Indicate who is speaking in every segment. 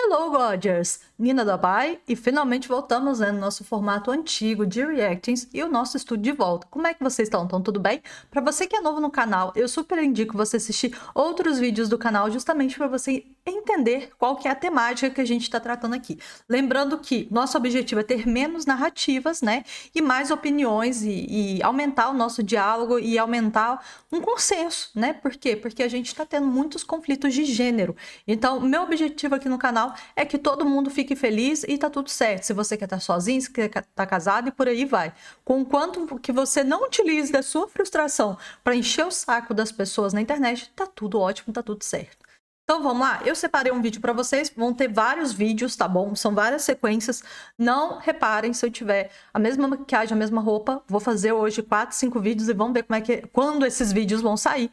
Speaker 1: Hello, Rogers! Nina da Bai, e finalmente voltamos no nosso formato antigo de reactions e o nosso estúdio de volta. Como é que vocês estão? Estão tudo bem? Para você que é novo no canal, eu super indico você assistir outros vídeos do canal justamente para você entender qual que é a temática que a gente está tratando aqui. Lembrando que nosso objetivo é ter menos narrativas, né? E mais opiniões e aumentar o nosso diálogo e aumentar um consenso, né? Por quê? Porque a gente está tendo muitos conflitos de gênero. Então, meu objetivo aqui no canal é que todo mundo fique feliz e tá tudo certo. Se você quer estar sozinho, se quer estar casado e por aí vai. Conquanto que você não utilize da sua frustração para encher o saco das pessoas na internet, tá tudo ótimo, tá tudo certo. Então vamos lá, eu separei um vídeo para vocês, vão ter vários vídeos, tá bom? São várias sequências, não reparem se eu tiver a mesma maquiagem, a mesma roupa, vou fazer hoje 4, 5 vídeos e vamos ver como é que, quando esses vídeos vão sair.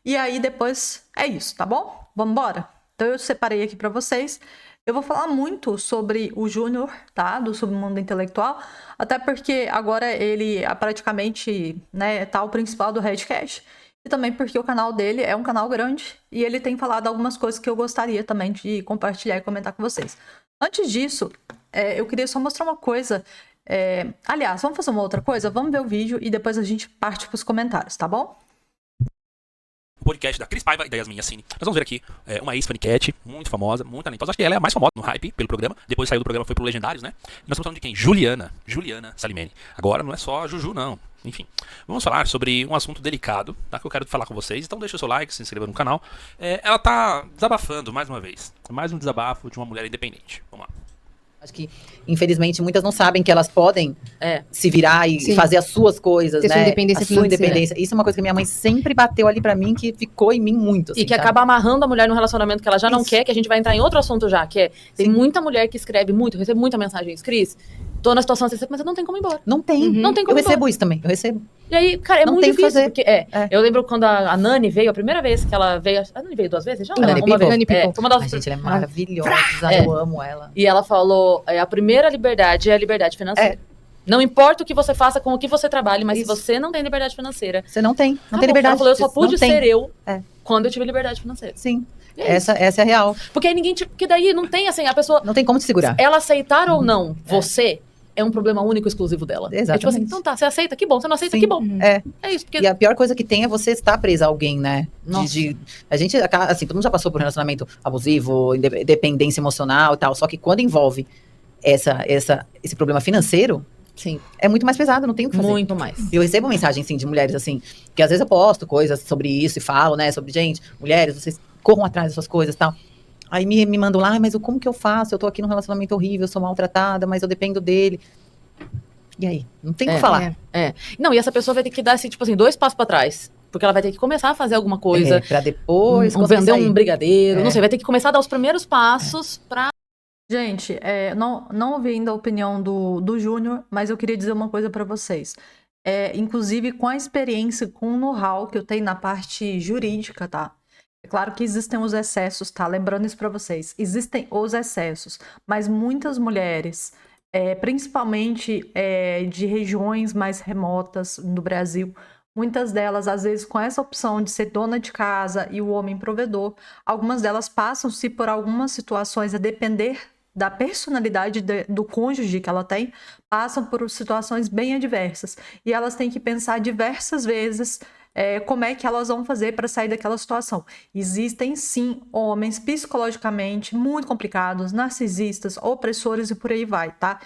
Speaker 1: E aí depois é isso, tá bom? Vamos embora? Então eu separei aqui para vocês, eu vou falar muito sobre o Júnior, tá? Do Submundo Intelectual, até porque agora ele é praticamente, né, tá o principal do Redcast. E também porque o canal dele é um canal grande e ele tem falado algumas coisas que eu gostaria também de compartilhar e comentar com vocês. Antes disso, eu queria só mostrar uma coisa. Aliás, vamos fazer uma outra coisa? Vamos ver o vídeo e depois a gente parte para os comentários, tá bom?
Speaker 2: Podcast da Cris Paiva e da Yasmin Yassine. Nós vamos ver aqui uma ex-paniquete, muito famosa, muito talentosa. Acho que ela é a mais famosa no hype pelo programa. Depois saiu do programa, foi pro Legendários, né? Nós estamos falando de quem? Juliana Salimene. Agora não é só a Juju, não. Enfim, vamos falar sobre um assunto delicado, tá? Que eu quero falar com vocês. Então deixa o seu like, se inscreva no canal. Ela tá desabafando mais uma vez. Mais um desabafo de uma mulher independente. Vamos lá.
Speaker 3: Acho que, infelizmente, muitas não sabem que elas podem se virar e fazer as suas coisas,
Speaker 4: ter
Speaker 3: né?
Speaker 4: Sua independência
Speaker 3: sua independência. Isso é uma coisa que minha mãe sempre bateu ali pra mim, que ficou em mim muito. Assim,
Speaker 5: e que
Speaker 3: sabe?
Speaker 5: acaba amarrando a mulher num relacionamento que ela já não quer, que a gente vai entrar em outro assunto já, que é, tem muita mulher que escreve muito, eu recebo muita mensagem, Cris, tô na situação assim, mas eu não tenho como ir embora.
Speaker 3: Não tem.
Speaker 5: Não tem como
Speaker 3: eu
Speaker 5: ir
Speaker 3: recebo
Speaker 5: embora.
Speaker 3: isso também, eu recebo.
Speaker 5: E aí, cara, é
Speaker 3: Não
Speaker 5: muito
Speaker 3: tem o que
Speaker 5: difícil,
Speaker 3: fazer.
Speaker 5: porque eu lembro quando a Nani veio, a primeira vez que ela veio, a Nani veio 2 vezes já?
Speaker 3: A Nani
Speaker 5: Uma vez.
Speaker 3: People.
Speaker 5: Foi uma das...
Speaker 3: Ai, gente, ela é maravilhosa, eu amo ela.
Speaker 5: E ela falou, a primeira liberdade é a liberdade financeira. Não importa o que você faça, com o que você trabalhe, mas se você não tem liberdade financeira...
Speaker 3: Você não tem,
Speaker 5: tem
Speaker 3: liberdade.
Speaker 5: Ela falou, eu só pude ser eu quando eu tive liberdade financeira.
Speaker 3: Sim, essa é a real.
Speaker 5: Porque aí ninguém, porque daí não tem, assim, a pessoa...
Speaker 3: Não tem como te segurar.
Speaker 5: Ela aceitar ou não você... É um problema único e exclusivo dela.
Speaker 3: Exatamente.
Speaker 5: É tipo assim, então tá, você aceita, que bom. Você não aceita, que bom. É isso. Porque...
Speaker 3: E a pior coisa que tem é você estar presa a alguém, né?
Speaker 5: Nossa.
Speaker 3: A gente, assim, todo mundo já passou por um relacionamento abusivo, dependência emocional e tal. Só que quando envolve esse problema financeiro,
Speaker 5: sim,
Speaker 3: é muito mais pesado, não tem o que fazer.
Speaker 5: Muito mais.
Speaker 3: Eu recebo mensagem, assim, de mulheres, assim, que às vezes eu posto coisas sobre isso e falo, né? Sobre, gente, mulheres, vocês corram atrás dessas coisas e tal. Aí me mandam lá, mas como que eu faço? Eu tô aqui num relacionamento horrível, eu sou maltratada, mas eu dependo dele. E aí? Não tem o que falar.
Speaker 5: Não, e essa pessoa vai ter que dar, assim, tipo assim, 2 passos pra trás. Porque ela vai ter que começar a fazer alguma coisa.
Speaker 3: Pra depois
Speaker 5: vender um brigadeiro, não sei, vai ter que começar a dar os primeiros passos pra...
Speaker 1: Gente, não ouvi ainda a opinião do Júnior, mas eu queria dizer uma coisa pra vocês. Inclusive, com a experiência, com o know-how que eu tenho na parte jurídica, tá? É claro que existem os excessos, tá? Lembrando isso pra vocês. Existem os excessos, mas muitas mulheres, principalmente de regiões mais remotas do Brasil, muitas delas, às vezes, com essa opção de ser dona de casa e o homem provedor, algumas delas passam-se por algumas situações a depender da personalidade do cônjuge que ela tem, passam por situações bem adversas. E elas têm que pensar diversas vezes como é que elas vão fazer para sair daquela situação. Existem, sim, homens psicologicamente muito complicados, narcisistas, opressores e por aí vai, tá?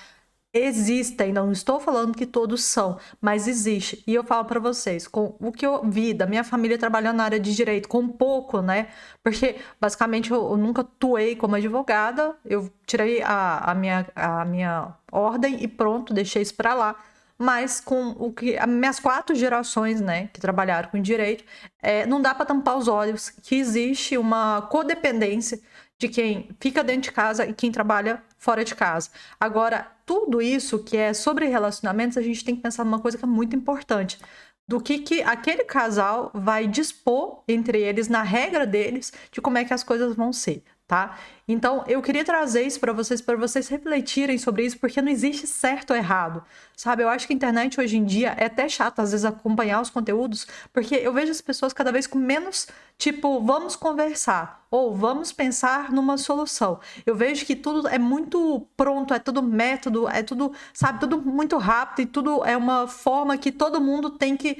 Speaker 1: Existem, não estou falando que todos são, mas existe. E eu falo para vocês, com o que eu vi da minha família trabalhando na área de direito, com pouco, né? Porque, basicamente, eu nunca atuei como advogada, eu tirei a minha ordem e pronto, deixei isso para lá. Mas com as minhas 4 gerações, né, que trabalharam com direito, não dá para tampar os olhos que existe uma codependência de quem fica dentro de casa e quem trabalha fora de casa. Agora, tudo isso que é sobre relacionamentos, a gente tem que pensar numa coisa que é muito importante. Do que aquele casal vai dispor entre eles, na regra deles, de como é que as coisas vão ser, tá? Então, eu queria trazer isso para vocês refletirem sobre isso, porque não existe certo ou errado, sabe? Eu acho que a internet hoje em dia é até chato, às vezes, acompanhar os conteúdos, porque eu vejo as pessoas cada vez com menos, tipo, vamos conversar, ou vamos pensar numa solução. Eu vejo que tudo é muito pronto, é tudo método, é tudo, sabe, tudo muito rápido e tudo é uma forma que todo mundo tem que,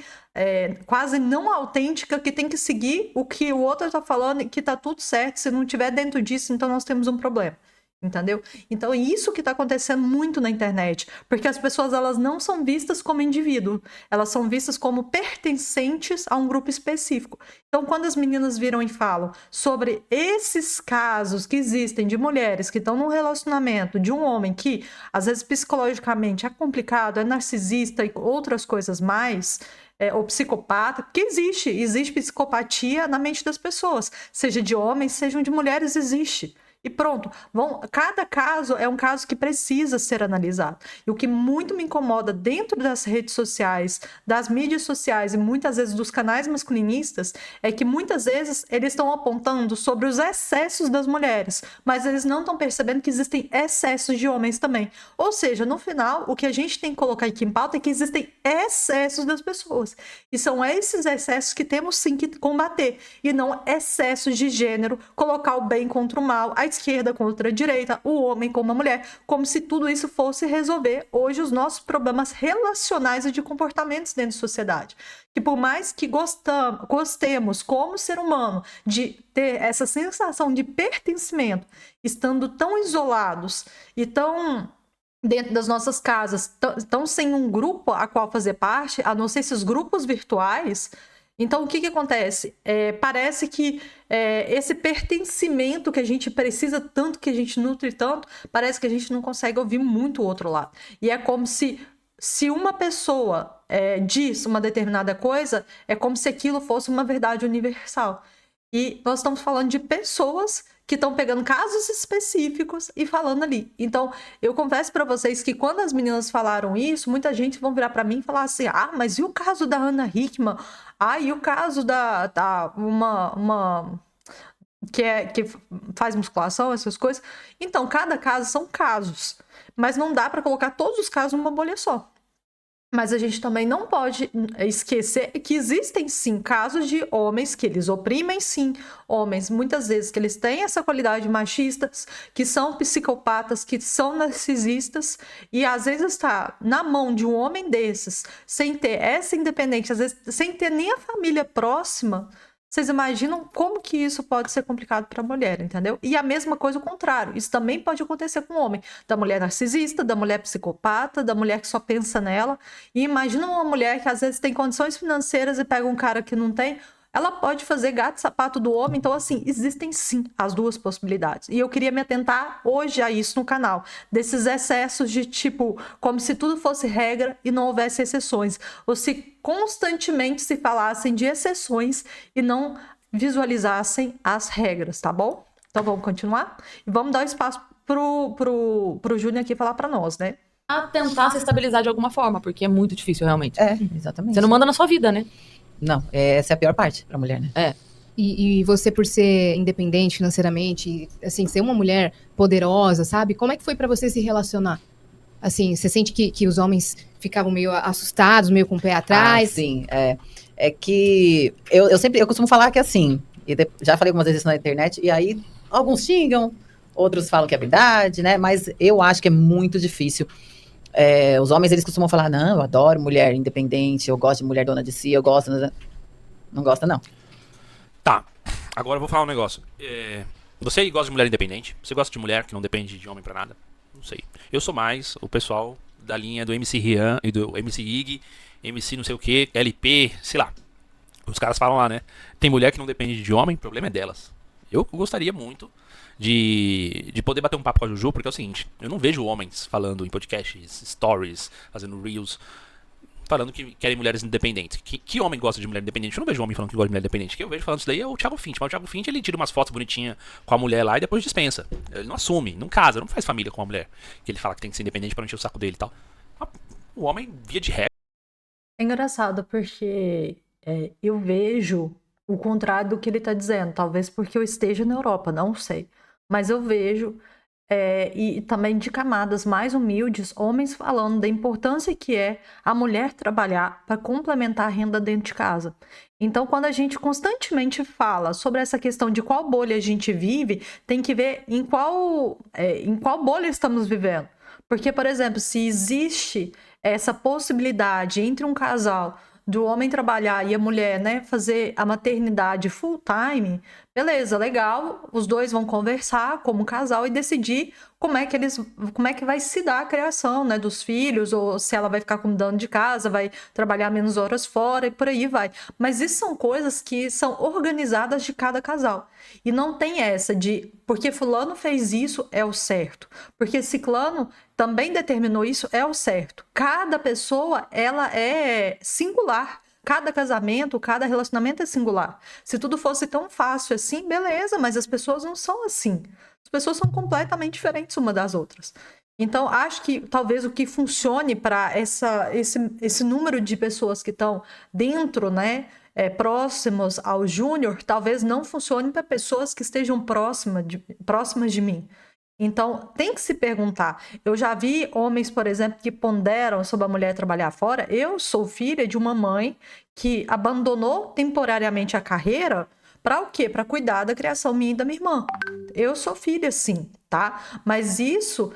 Speaker 1: quase não autêntica, que tem que seguir o que o outro está falando e que tá tudo certo. Se não tiver dentro disso, então nós temos um problema. Entendeu? Então, é isso que está acontecendo muito na internet, porque as pessoas elas não são vistas como indivíduo, elas são vistas como pertencentes a um grupo específico. Então, quando as meninas viram e falam sobre esses casos que existem de mulheres que estão num relacionamento de um homem que, às vezes, psicologicamente é complicado, é narcisista e outras coisas mais, ou psicopata, porque existe psicopatia na mente das pessoas, seja de homens, sejam de mulheres, existe. E pronto, cada caso é um caso que precisa ser analisado. E o que muito me incomoda dentro das redes sociais, das mídias sociais e muitas vezes dos canais masculinistas, é que muitas vezes eles estão apontando sobre os excessos das mulheres, mas eles não estão percebendo que existem excessos de homens também. Ou seja, no final, o que a gente tem que colocar aqui em pauta é que existem excessos das pessoas. E são esses excessos que temos sim que combater, e não excessos de gênero, colocar o bem contra o mal, a esquerda contra a direita, o homem com a mulher, como se tudo isso fosse resolver hoje os nossos problemas relacionais e de comportamentos dentro da sociedade. Que por mais que gostemos como ser humano de ter essa sensação de pertencimento, estando tão isolados e tão dentro das nossas casas, tão sem um grupo a qual fazer parte, a não ser esses grupos virtuais. Então, o que acontece? Parece que esse pertencimento que a gente precisa tanto, que a gente nutre tanto, parece que a gente não consegue ouvir muito o outro lado. E é como se uma pessoa diz uma determinada coisa, é como se aquilo fosse uma verdade universal. E nós estamos falando de pessoas que estão pegando casos específicos e falando ali. Então, eu confesso para vocês que quando as meninas falaram isso, muita gente vão virar para mim e falar assim: ah, mas e o caso da Ana Hickman? Ah, e o caso da uma que faz musculação, essas coisas? Então, cada caso são casos, mas não dá para colocar todos os casos numa bolha só. Mas a gente também não pode esquecer que existem, sim, casos de homens que eles oprimem, sim. Homens, muitas vezes, que eles têm essa qualidade machistas, que são psicopatas, que são narcisistas. E, às vezes, está na mão de um homem desses, sem ter essa independência, às vezes, sem ter nem a família próxima. Vocês imaginam como que isso pode ser complicado para a mulher, entendeu? E a mesma coisa o contrário. Isso também pode acontecer com o homem. Da mulher narcisista, da mulher psicopata, da mulher que só pensa nela. E imagina uma mulher que às vezes tem condições financeiras e pega um cara que não tem. Ela pode fazer gato e sapato do homem. Então, assim, existem sim as duas possibilidades. E eu queria me atentar hoje a isso no canal. Desses excessos de tipo, como se tudo fosse regra e não houvesse exceções. Ou se constantemente se falassem de exceções e não visualizassem as regras, tá bom? Então, vamos continuar? E vamos dar espaço pro Júnior aqui falar para nós, né?
Speaker 5: A tentar se estabilizar de alguma forma, porque é muito difícil, realmente.
Speaker 3: Exatamente.
Speaker 5: Você não manda na sua vida, né?
Speaker 3: Não, essa é a pior parte pra mulher, né?
Speaker 4: E você, por ser independente financeiramente, assim, ser uma mulher poderosa, sabe? Como é que foi pra você se relacionar? Assim, você sente que os homens ficavam meio assustados, meio com o pé atrás?
Speaker 3: Sim, é que eu costumo falar que assim, já falei algumas vezes isso na internet, e aí alguns xingam, outros falam que é verdade, né? Mas eu acho que é muito difícil. Os homens, eles costumam falar: não, eu adoro mulher independente, eu gosto de mulher dona de si, eu gosto. Não gosta, não.
Speaker 2: Tá, agora eu vou falar um negócio. Você gosta de mulher independente? Você gosta de mulher que não depende de homem pra nada? Não sei. Eu sou mais o pessoal da linha do MC Rian e do MC Ig, MC não sei o que, LP, sei lá. Os caras falam lá, né? Tem mulher que não depende de homem, o problema é delas. Eu gostaria muito de poder bater um papo com a Juju, porque é o seguinte: eu não vejo homens falando em podcasts, stories, fazendo reels, falando que querem mulheres independentes. Que homem gosta de mulher independente? Eu não vejo homem falando que gosta de mulher independente. Quem eu vejo falando isso daí é o Thiago Fint. Mas o Thiago Fint, ele tira umas fotos bonitinhas com a mulher lá e depois dispensa. Ele não assume, não casa, não faz família com a mulher. Que ele fala que tem que ser independente pra não encher o saco dele e tal. O homem, via de regra.
Speaker 1: É engraçado porque eu vejo o contrário do que ele está dizendo. Talvez porque eu esteja na Europa, não sei. Mas eu vejo e também de camadas mais humildes, homens falando da importância que é a mulher trabalhar para complementar a renda dentro de casa. Então, quando a gente constantemente fala sobre essa questão de qual bolha a gente vive, tem que ver em qual bolha estamos vivendo. Porque, por exemplo, se existe essa possibilidade entre um casal do homem trabalhar e a mulher, né, fazer a maternidade full time, beleza, legal, os dois vão conversar como casal e decidir como é que vai se dar a criação, né, dos filhos, ou se ela vai ficar cuidando de casa, vai trabalhar menos horas fora e por aí vai. Mas isso são coisas que são organizadas de cada casal. E não tem essa de porque fulano fez isso é o certo, porque ciclano também determinou isso é o certo. Cada pessoa, ela é singular. Cada casamento, cada relacionamento é singular. Se tudo fosse tão fácil assim, beleza, mas as pessoas não são assim. As pessoas são completamente diferentes uma das outras. Então, acho que talvez o que funcione para esse número de pessoas que estão dentro, né, próximos ao júnior, talvez não funcione para pessoas que estejam próximas de mim. Então, tem que se perguntar. Eu já vi homens, por exemplo, que ponderam sobre a mulher trabalhar fora. Eu sou filha de uma mãe que abandonou temporariamente a carreira para o quê? Para cuidar da criação minha e da minha irmã. Eu sou filha, sim, tá? Mas isso,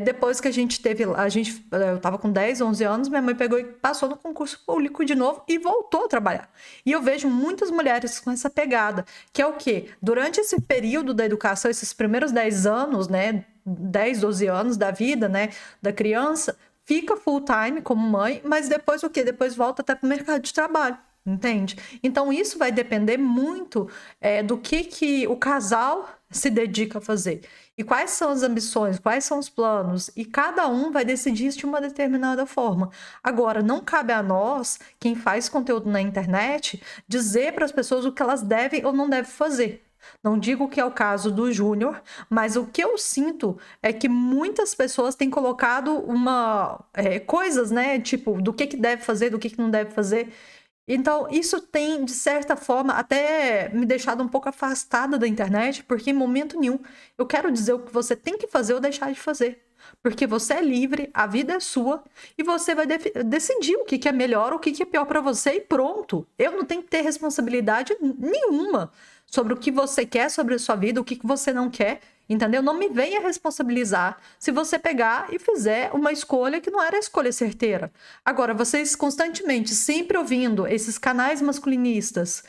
Speaker 1: depois que eu estava com 10, 11 anos, minha mãe pegou e passou no concurso público de novo e voltou a trabalhar. E eu vejo muitas mulheres com essa pegada, que é o quê? Durante esse período da educação, esses primeiros 10 anos, né? 10, 12 anos da vida, né? Da criança, fica full time como mãe, mas depois o quê? Depois volta até para o mercado de trabalho. Entende? Então, isso vai depender muito do que o casal se dedica a fazer. E quais são as ambições, quais são os planos. E cada um vai decidir isso de uma determinada forma. Agora, não cabe a nós, quem faz conteúdo na internet, dizer para as pessoas o que elas devem ou não devem fazer. Não digo que é o caso do Júnior, mas o que eu sinto é que muitas pessoas têm colocado coisas, né? Tipo, do que deve fazer, do que não deve fazer. Então, isso tem, de certa forma, até me deixado um pouco afastada da internet, porque em momento nenhum eu quero dizer o que você tem que fazer ou deixar de fazer. Porque você é livre, a vida é sua, e você vai decidir o que é melhor, o que é pior para você e pronto. Eu não tenho que ter responsabilidade nenhuma sobre o que você quer sobre a sua vida, o que você não quer. Entendeu? Não me venha responsabilizar se você pegar e fizer uma escolha que não era a escolha certeira. Agora, vocês constantemente, sempre ouvindo esses canais masculinistas,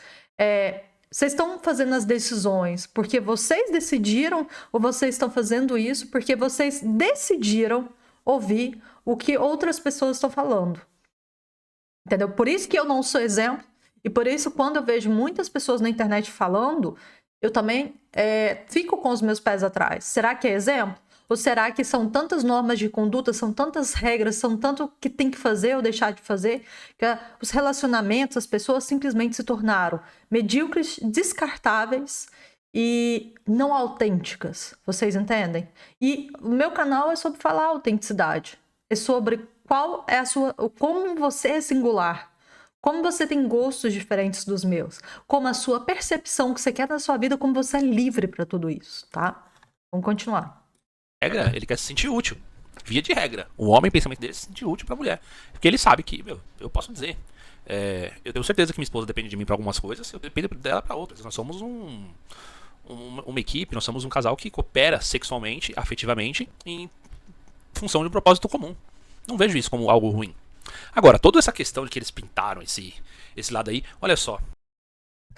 Speaker 1: vocês estão fazendo as decisões porque vocês decidiram ou vocês estão fazendo isso porque vocês decidiram ouvir o que outras pessoas estão falando? Entendeu? Por isso que eu não sou exemplo e por isso quando eu vejo muitas pessoas na internet falando, eu também fico com os meus pés atrás. Será que é exemplo? Ou será que são tantas normas de conduta, são tantas regras, são tanto que tem que fazer ou deixar de fazer, que os relacionamentos, as pessoas simplesmente se tornaram medíocres, descartáveis e não autênticas. Vocês entendem? E o meu canal é sobre falar autenticidade. É sobre qual é como você é singular. Como você tem gostos diferentes dos meus. Como a sua percepção que você quer na sua vida, como você é livre para tudo isso, tá? Vamos continuar.
Speaker 2: Regra, ele quer se sentir útil. Via de regra. O homem, o pensamento dele é se sentir útil pra mulher. Porque ele sabe que, eu posso dizer. Eu tenho certeza que minha esposa depende de mim pra algumas coisas, eu dependo dela pra outras. Nós somos uma equipe, nós somos um casal que coopera sexualmente, afetivamente, em função de um propósito comum. Não vejo isso como algo ruim. Agora, toda essa questão de que eles pintaram esse lado aí, olha só.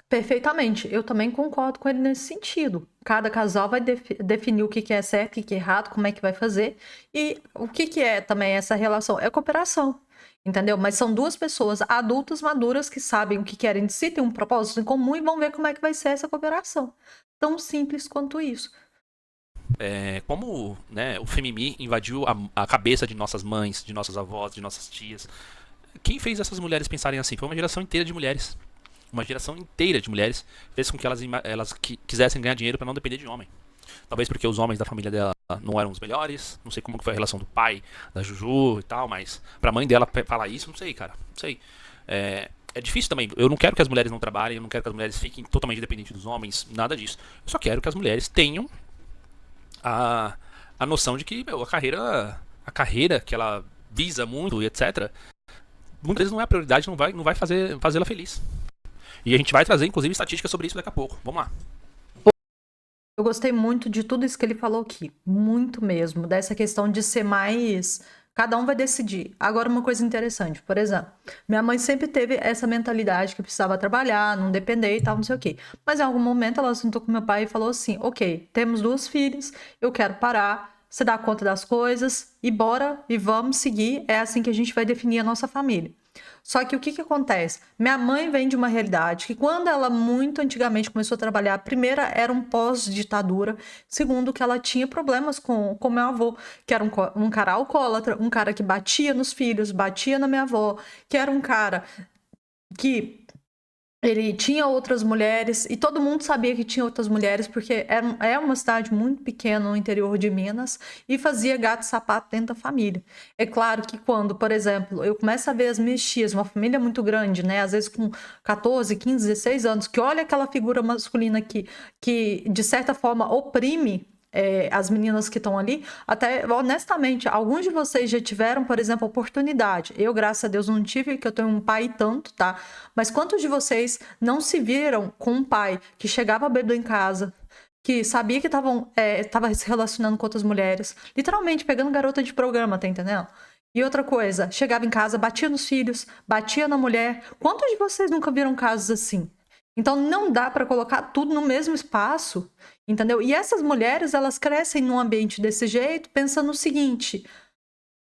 Speaker 1: Perfeitamente, eu também concordo com ele nesse sentido. Cada casal vai definir o que é certo, o que é errado, como é que vai fazer. E o que é também essa relação? É cooperação, entendeu? Mas são duas pessoas adultas, maduras, que sabem o que querem de si, têm um propósito em comum e vão ver como é que vai ser essa cooperação. Tão simples quanto isso.
Speaker 2: Como, né, o Femimi invadiu a cabeça de nossas mães, de nossas avós, de nossas tias. Quem fez essas mulheres pensarem assim? Foi uma geração inteira de mulheres. Uma geração inteira de mulheres fez com que elas quisessem ganhar dinheiro para não depender de homem. Talvez porque os homens da família dela não eram os melhores. Não sei como foi a relação do pai, da Juju e tal, mas pra mãe dela falar isso, não sei, cara. Não sei. É difícil também. Eu não quero que as mulheres não trabalhem, eu não quero que as mulheres fiquem totalmente dependentes dos homens, nada disso. Eu só quero que as mulheres tenham a noção de que, meu, a carreira que ela visa muito e etc., muitas vezes não é a prioridade, não vai fazê-la feliz. E a gente vai trazer, inclusive, estatísticas sobre isso daqui a pouco. Vamos lá.
Speaker 1: Eu gostei muito de tudo isso que ele falou aqui. Muito mesmo. Dessa questão de ser mais. Cada um vai decidir. Agora, uma coisa interessante, por exemplo, minha mãe sempre teve essa mentalidade que precisava trabalhar, não depender e tal, não sei o quê. Mas em algum momento ela sentou com meu pai e falou assim: ok, temos 2 filhos, eu quero parar, você dá conta das coisas e bora e vamos seguir. É assim que a gente vai definir a nossa família. Só que o que acontece? Minha mãe vem de uma realidade que quando ela muito antigamente começou a trabalhar, primeira era um pós-ditadura, segundo que ela tinha problemas com meu avô, que era um cara alcoólatra, um cara que batia nos filhos, batia na minha avó, que era um cara que ele tinha outras mulheres, e todo mundo sabia que tinha outras mulheres, porque é uma cidade muito pequena no interior de Minas, e fazia gato e sapato dentro da família. É claro que quando, por exemplo, eu começo a ver as minhas tias, uma família muito grande, né, às vezes com 14, 15, 16 anos, que olha aquela figura masculina que de certa forma oprime as meninas que estão ali, até honestamente, alguns de vocês já tiveram, por exemplo, oportunidade. Eu, graças a Deus, não tive, que eu tenho um pai e tanto, tá? Mas quantos de vocês não se viram com um pai que chegava bêbado em casa, que sabia que tava se relacionando com outras mulheres, literalmente pegando garota de programa, tá entendendo? E outra coisa, chegava em casa, batia nos filhos, batia na mulher. Quantos de vocês nunca viram casos assim? Então não dá para colocar tudo no mesmo espaço, entendeu? E essas mulheres, elas crescem num ambiente desse jeito, pensando o seguinte,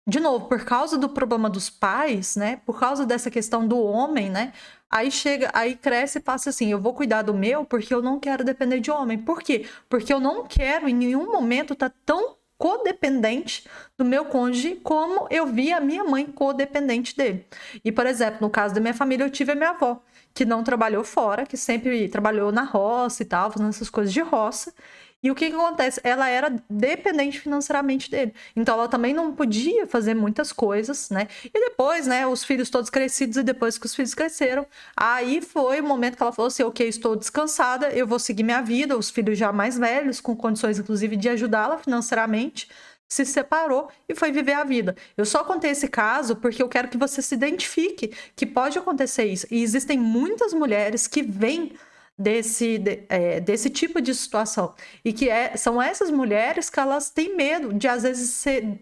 Speaker 1: de novo, por causa do problema dos pais, né? Por causa dessa questão do homem, né? Aí cresce e passa assim, eu vou cuidar do meu porque eu não quero depender de homem. Por quê? Porque eu não quero em nenhum momento estar tão codependente do meu cônjuge como eu vi a minha mãe codependente dele. E, por exemplo, no caso da minha família, eu tive a minha avó, que não trabalhou fora, que sempre trabalhou na roça e tal, fazendo essas coisas de roça. E o que acontece? Ela era dependente financeiramente dele. Então ela também não podia fazer muitas coisas, né? E depois, né, os filhos todos crescidos, e depois que os filhos cresceram, aí foi o momento que ela falou assim, ok, estou descansada, eu vou seguir minha vida, os filhos já mais velhos, com condições, inclusive, de ajudá-la financeiramente, se separou e foi viver a vida. Eu só contei esse caso porque eu quero que você se identifique que pode acontecer isso. E existem muitas mulheres que vêm desse tipo de situação. E que são essas mulheres que elas têm medo de, às vezes, ser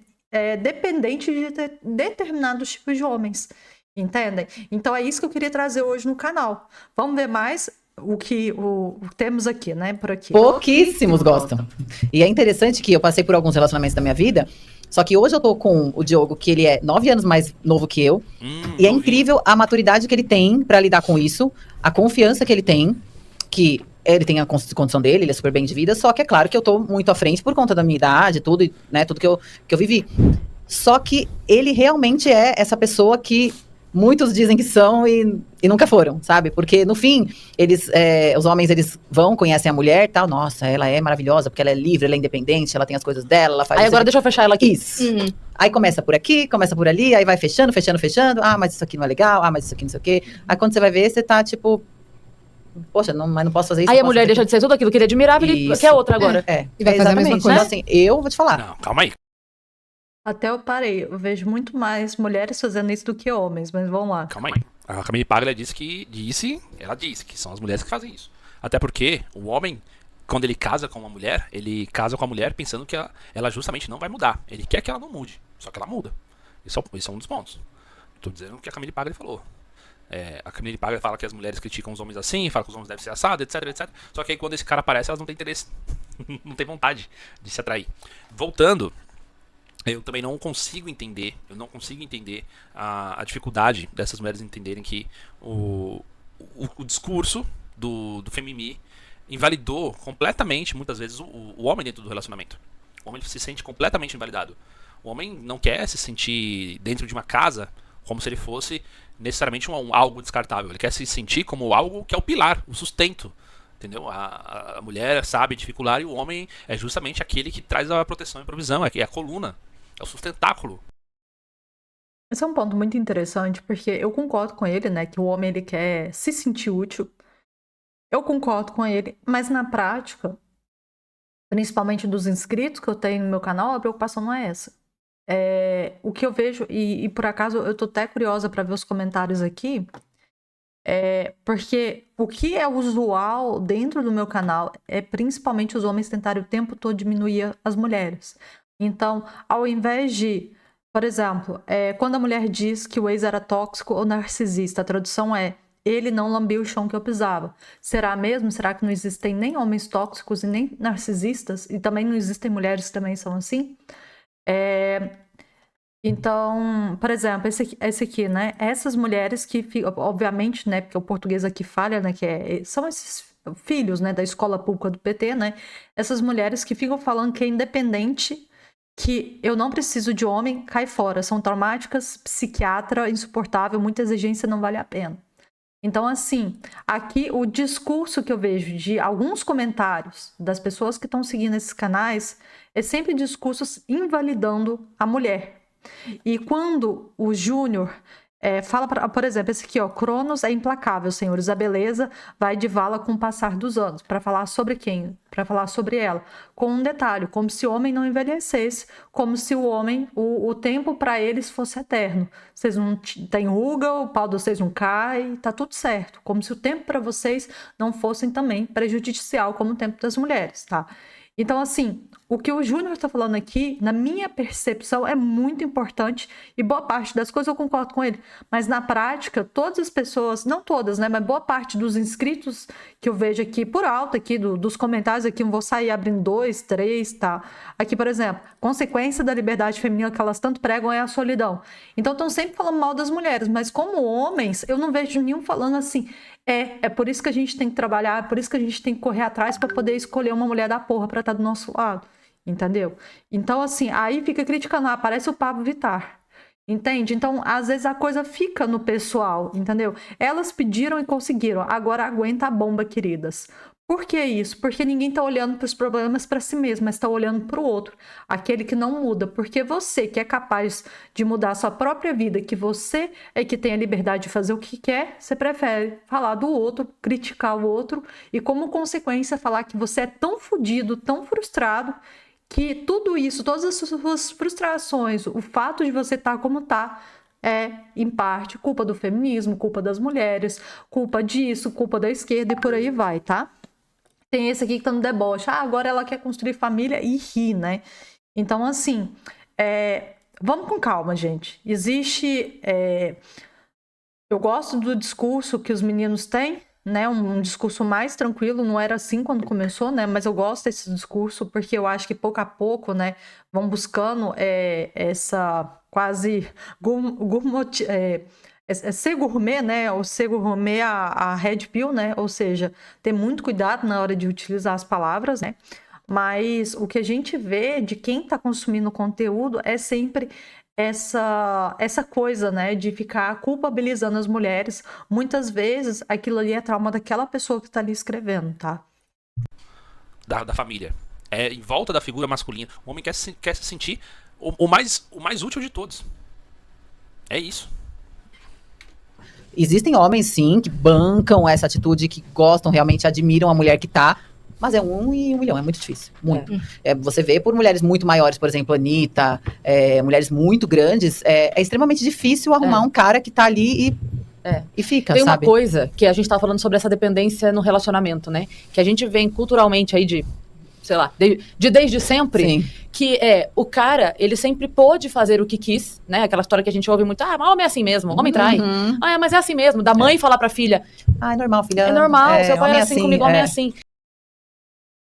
Speaker 1: dependente de determinados tipos de homens. Entendem? Então é isso que eu queria trazer hoje no canal. Vamos ver mais o que temos aqui, né? Por aqui.
Speaker 3: Pouquíssimos gostam. E é interessante que eu passei por alguns relacionamentos da minha vida, só que hoje eu tô com o Diogo, que ele é 9 anos mais novo que eu, e é incrível a maturidade que ele tem pra lidar com isso, a confiança que ele tem, que ele tem a condição dele, ele é super bem de vida, só que é claro que eu tô muito à frente por conta da minha idade, tudo, né, tudo que eu vivi. Só que ele realmente é essa pessoa que muitos dizem que são e nunca foram, sabe? Porque, no fim, os homens, eles conhecem a mulher e tal. Nossa, ela é maravilhosa, porque ela é livre, ela é independente, ela tem as coisas dela, ela faz...
Speaker 5: Aí agora deixa eu fechar ela aqui.
Speaker 3: Isso. Aí começa por aqui, começa por ali, aí vai fechando. Ah, mas isso aqui não é legal. Ah, mas isso aqui não sei o quê. Aí quando você vai ver, você tá, tipo... Poxa, mas não posso fazer isso.
Speaker 5: Aí a mulher deixa de ser tudo aquilo que ele admirava e ele quer outra agora.
Speaker 4: E vai fazer a mesma coisa.
Speaker 3: Então, assim, eu vou te falar.
Speaker 2: Não, calma aí.
Speaker 1: Até eu parei. Eu vejo muito mais mulheres fazendo isso do que homens, mas vamos lá.
Speaker 2: Calma aí. A Camille Paglia disse que são as mulheres que fazem isso. Até porque o homem, quando ele casa com uma mulher, ele casa com a mulher pensando que ela justamente não vai mudar. Ele quer que ela não mude, só que ela muda. Esse é um dos pontos. Estou dizendo o que a Camille Paglia falou. A Camille Paglia fala que as mulheres criticam os homens assim, fala que os homens devem ser assados, etc, etc. Só que aí quando esse cara aparece, elas não têm interesse. Não têm vontade de se atrair. Voltando... Eu também não consigo entender a dificuldade dessas mulheres entenderem que o discurso do Femimi invalidou completamente, muitas vezes, o homem dentro do relacionamento. O homem se sente completamente invalidado. O homem não quer se sentir dentro de uma casa como se ele fosse necessariamente algo descartável. Ele quer se sentir como algo que é o pilar, o sustento. Entendeu? A mulher sabe dificular e o homem é justamente aquele que traz a proteção e a provisão, é a coluna. É o sustentáculo.
Speaker 1: Esse é um ponto muito interessante, porque eu concordo com ele, né, que o homem ele quer se sentir útil. Eu concordo com ele, mas na prática, principalmente dos inscritos que eu tenho no meu canal, a preocupação não é essa. O que eu vejo, e por acaso eu tô até curiosa para ver os comentários aqui, porque o que é usual dentro do meu canal é principalmente os homens tentarem o tempo todo diminuir as mulheres. Então, ao invés de, por exemplo, quando a mulher diz que o ex era tóxico ou narcisista, a tradução é: ele não lambia o chão que eu pisava. Será mesmo? Será que não existem nem homens tóxicos e nem narcisistas? E também não existem mulheres que também são assim? Então, por exemplo, esse aqui, né? Essas mulheres que ficam, obviamente, né? Porque o português aqui falha, né? São esses filhos, né? Da escola pública do PT, né? Essas mulheres que ficam falando que é independente, que eu não preciso de homem, cai fora. São traumáticas, psiquiatra, insuportável, muita exigência, não vale a pena. Então, assim, aqui o discurso que eu vejo de alguns comentários das pessoas que estão seguindo esses canais é sempre discursos invalidando a mulher. E quando o Júnior fala, por exemplo, esse aqui, ó, Cronos é implacável, senhores, a beleza vai de vala com o passar dos anos. Para falar sobre quem? Para falar sobre ela. Com um detalhe, como se o homem não envelhecesse, como se o homem, o tempo para eles fosse eterno. Vocês não têm ruga, o pau de vocês não cai, tá tudo certo. Como se o tempo para vocês não fosse também prejudicial como o tempo das mulheres, tá? Então, assim, o que o Júnior está falando aqui, na minha percepção, é muito importante e boa parte das coisas eu concordo com ele. Mas na prática, todas as pessoas, não todas, né, mas boa parte dos inscritos que eu vejo aqui por alto, aqui dos comentários, aqui eu vou sair abrindo 2, 3, tá? Aqui, por exemplo, consequência da liberdade feminina que elas tanto pregam é a solidão. Então, estão sempre falando mal das mulheres, mas como homens, eu não vejo nenhum falando assim. É por isso que a gente tem que trabalhar, é por isso que a gente tem que correr atrás para poder escolher uma mulher da porra para estar do nosso lado, entendeu? Então, assim, aí fica criticando, aparece o Pablo Vittar, entende? Então, às vezes a coisa fica no pessoal, entendeu? Elas pediram e conseguiram, agora aguenta a bomba, queridas. Por que isso? Porque ninguém está olhando para os problemas para si mesmo, mas está olhando para o outro, aquele que não muda. Porque você que é capaz de mudar a sua própria vida, que você é que tem a liberdade de fazer o que quer, você prefere falar do outro, criticar o outro e, como consequência, falar que você é tão fodido, tão frustrado, que tudo isso, todas as suas frustrações, o fato de você estar como está, é, em parte, culpa do feminismo, culpa das mulheres, culpa disso, culpa da esquerda e por aí vai, tá? Tem esse aqui que tá no deboche. Agora ela quer construir família e ri, né? Então, assim, vamos com calma, gente. Existe... eu gosto do discurso que os meninos têm, né? Um discurso mais tranquilo. Não era assim quando começou, né? Mas eu gosto desse discurso porque eu acho que pouco a pouco, né? Vão buscando essa quase... ser gourmet, né? Ou ser gourmet a Red Pill, né? Ou seja, ter muito cuidado na hora de utilizar as palavras, né? Mas o que a gente vê de quem está consumindo conteúdo é sempre essa coisa, né? De ficar culpabilizando as mulheres. Muitas vezes aquilo ali é trauma daquela pessoa que está ali escrevendo, tá?
Speaker 2: Da família. Em volta da figura masculina. O homem quer se sentir o mais útil de todos. É isso.
Speaker 3: Existem homens, sim, que bancam essa atitude, que gostam, realmente admiram a mulher que tá, mas é 1 em 1 milhão, é muito difícil, muito. Você vê por mulheres muito maiores, por exemplo, Anitta, mulheres muito grandes, é extremamente difícil arrumar um cara que tá ali e fica,
Speaker 5: Tem
Speaker 3: sabe?
Speaker 5: uma coisa que a gente tá falando sobre essa dependência no relacionamento, né? Que a gente vem culturalmente aí de, sei lá, desde sempre,
Speaker 3: Sim.
Speaker 5: que o cara, ele sempre pôde fazer o que quis, né? Aquela história que a gente ouve muito, mas homem é assim mesmo, homem trai.
Speaker 3: Uhum.
Speaker 5: Mas é assim mesmo, da mãe falar pra filha,
Speaker 3: É normal, filha.
Speaker 5: é normal, seu pai
Speaker 3: homem
Speaker 5: é assim, comigo homem é assim.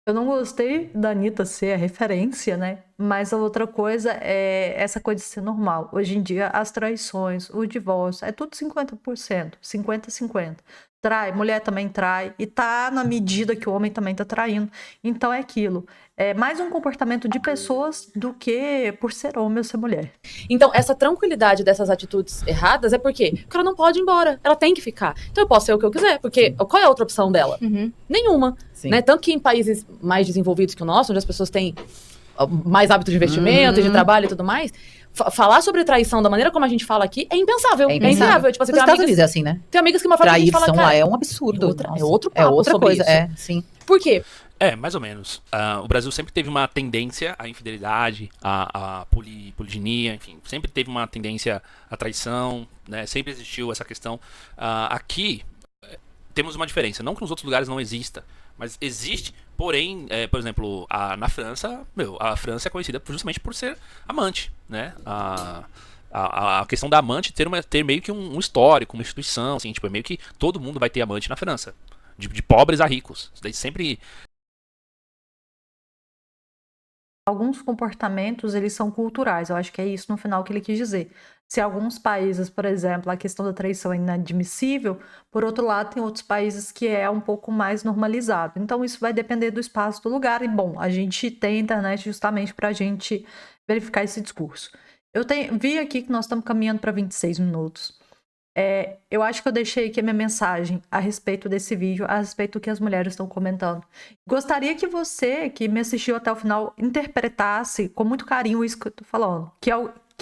Speaker 1: Eu não gostei da Anitta ser a referência, né? Mas a outra coisa é essa coisa de ser normal. Hoje em dia, as traições, o divórcio, é tudo 50%, 50-50. Trai, mulher também trai, e tá na medida que o homem também tá traindo. Então é aquilo. É mais um comportamento de pessoas do que por ser homem ou ser mulher.
Speaker 5: Então, essa tranquilidade dessas atitudes erradas é porque o cara não pode ir embora, ela tem que ficar. Então eu posso ser o que eu quiser, porque qual é a outra opção dela? Nenhuma.
Speaker 3: Sim.
Speaker 5: Né? Tanto que em países mais desenvolvidos que o nosso, onde as pessoas têm mais hábito de investimento, de trabalho e tudo mais, falar sobre traição da maneira como a gente fala aqui é impensável. É inviável. Tipo, assim,
Speaker 3: Nos Estados Unidos é assim, né?
Speaker 5: tem amigas que uma frase a gente fala,
Speaker 3: Traição
Speaker 5: cara,
Speaker 3: lá é um absurdo.
Speaker 5: é outro papo
Speaker 3: outra
Speaker 5: sobre
Speaker 3: coisa,
Speaker 5: isso.
Speaker 3: sim.
Speaker 5: Por quê?
Speaker 2: Mais ou menos. O Brasil sempre teve uma tendência à infidelidade, à poliginia, enfim, sempre teve uma tendência à traição, né? Sempre existiu essa questão. Aqui temos uma diferença, não que nos outros lugares não exista, mas existe, porém, por exemplo, na França, a França é conhecida justamente por ser amante, né? A questão da amante ter meio que um histórico, uma instituição, assim, tipo, é meio que todo mundo vai ter amante na França. De pobres a ricos. Isso daí sempre.
Speaker 1: Alguns comportamentos, eles são culturais. Eu acho que é isso no final que ele quis dizer. Se alguns países, por exemplo, a questão da traição é inadmissível, por outro lado, tem outros países que é um pouco mais normalizado. Então, isso vai depender do espaço, do lugar. E, bom, a gente tem a internet justamente para a gente verificar esse discurso. Vi aqui que nós estamos caminhando para 26 minutos. Eu acho que eu deixei aqui a minha mensagem a respeito desse vídeo, a respeito do que as mulheres estão comentando. Gostaria que você, que me assistiu até o final, interpretasse com muito carinho isso que eu tô falando. Que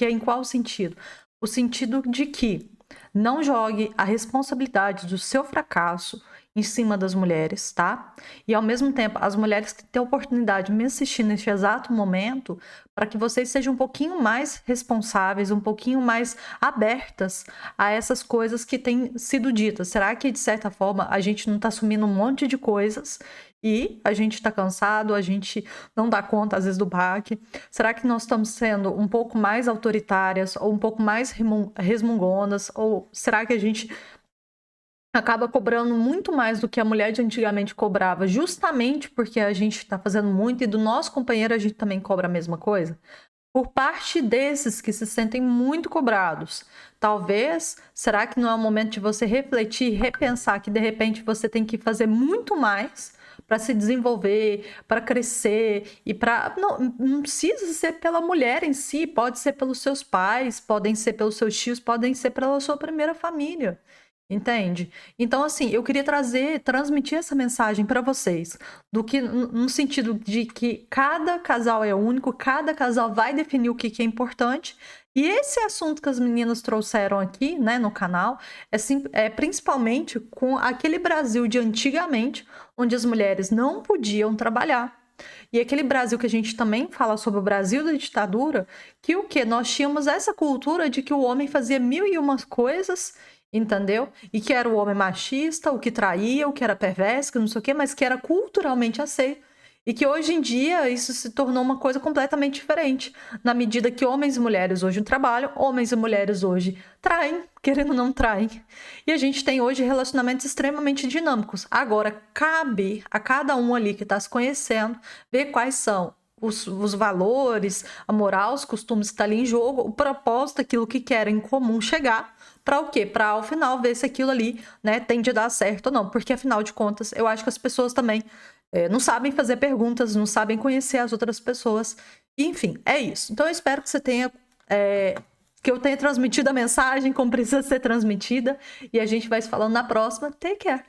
Speaker 1: é em qual sentido? O sentido de que não jogue a responsabilidade do seu fracasso em cima das mulheres, tá? E ao mesmo tempo, as mulheres que têm a oportunidade de me assistir neste exato momento, para que vocês sejam um pouquinho mais responsáveis, um pouquinho mais abertas a essas coisas que têm sido ditas. Será que, de certa forma, a gente não está assumindo um monte de coisas e a gente está cansado, a gente não dá conta, às vezes, do baque? Será que nós estamos sendo um pouco mais autoritárias ou um pouco mais resmungonas? Ou será que a gente acaba cobrando muito mais do que a mulher de antigamente cobrava, justamente porque a gente está fazendo muito e do nosso companheiro a gente também cobra a mesma coisa? Por parte desses que se sentem muito cobrados, talvez, será que não é o momento de você refletir, repensar que de repente você tem que fazer muito mais para se desenvolver, para crescer e para não precisa ser pela mulher em si, pode ser pelos seus pais, podem ser pelos seus tios, podem ser pela sua primeira família. Entende? Então, assim, eu queria transmitir essa mensagem para vocês, do que no sentido de que cada casal é único, cada casal vai definir o que é importante. E esse assunto que as meninas trouxeram aqui, né, no canal, é principalmente com aquele Brasil de antigamente, onde as mulheres não podiam trabalhar. E aquele Brasil que a gente também fala sobre o Brasil da ditadura, que o quê? Nós tínhamos essa cultura de que o homem fazia 1001 coisas, entendeu? E que era o homem machista, o que traía, o que era perverso, que não sei o quê, mas que era culturalmente aceito. E que hoje em dia isso se tornou uma coisa completamente diferente, na medida que homens e mulheres hoje trabalham, homens e mulheres hoje traem, querendo ou não traem. E a gente tem hoje relacionamentos extremamente dinâmicos. Agora, cabe a cada um ali que está se conhecendo ver quais são os valores, a moral, os costumes que estão ali em jogo, o propósito, aquilo que querem em comum chegar, para o quê? Para ao final ver se aquilo ali, né, tem de dar certo ou não. Porque afinal de contas, eu acho que as pessoas também não sabem fazer perguntas, não sabem conhecer as outras pessoas. Enfim, é isso. Então eu espero que você tenha... que eu tenha transmitido a mensagem como precisa ser transmitida. E a gente vai se falando na próxima. Take care!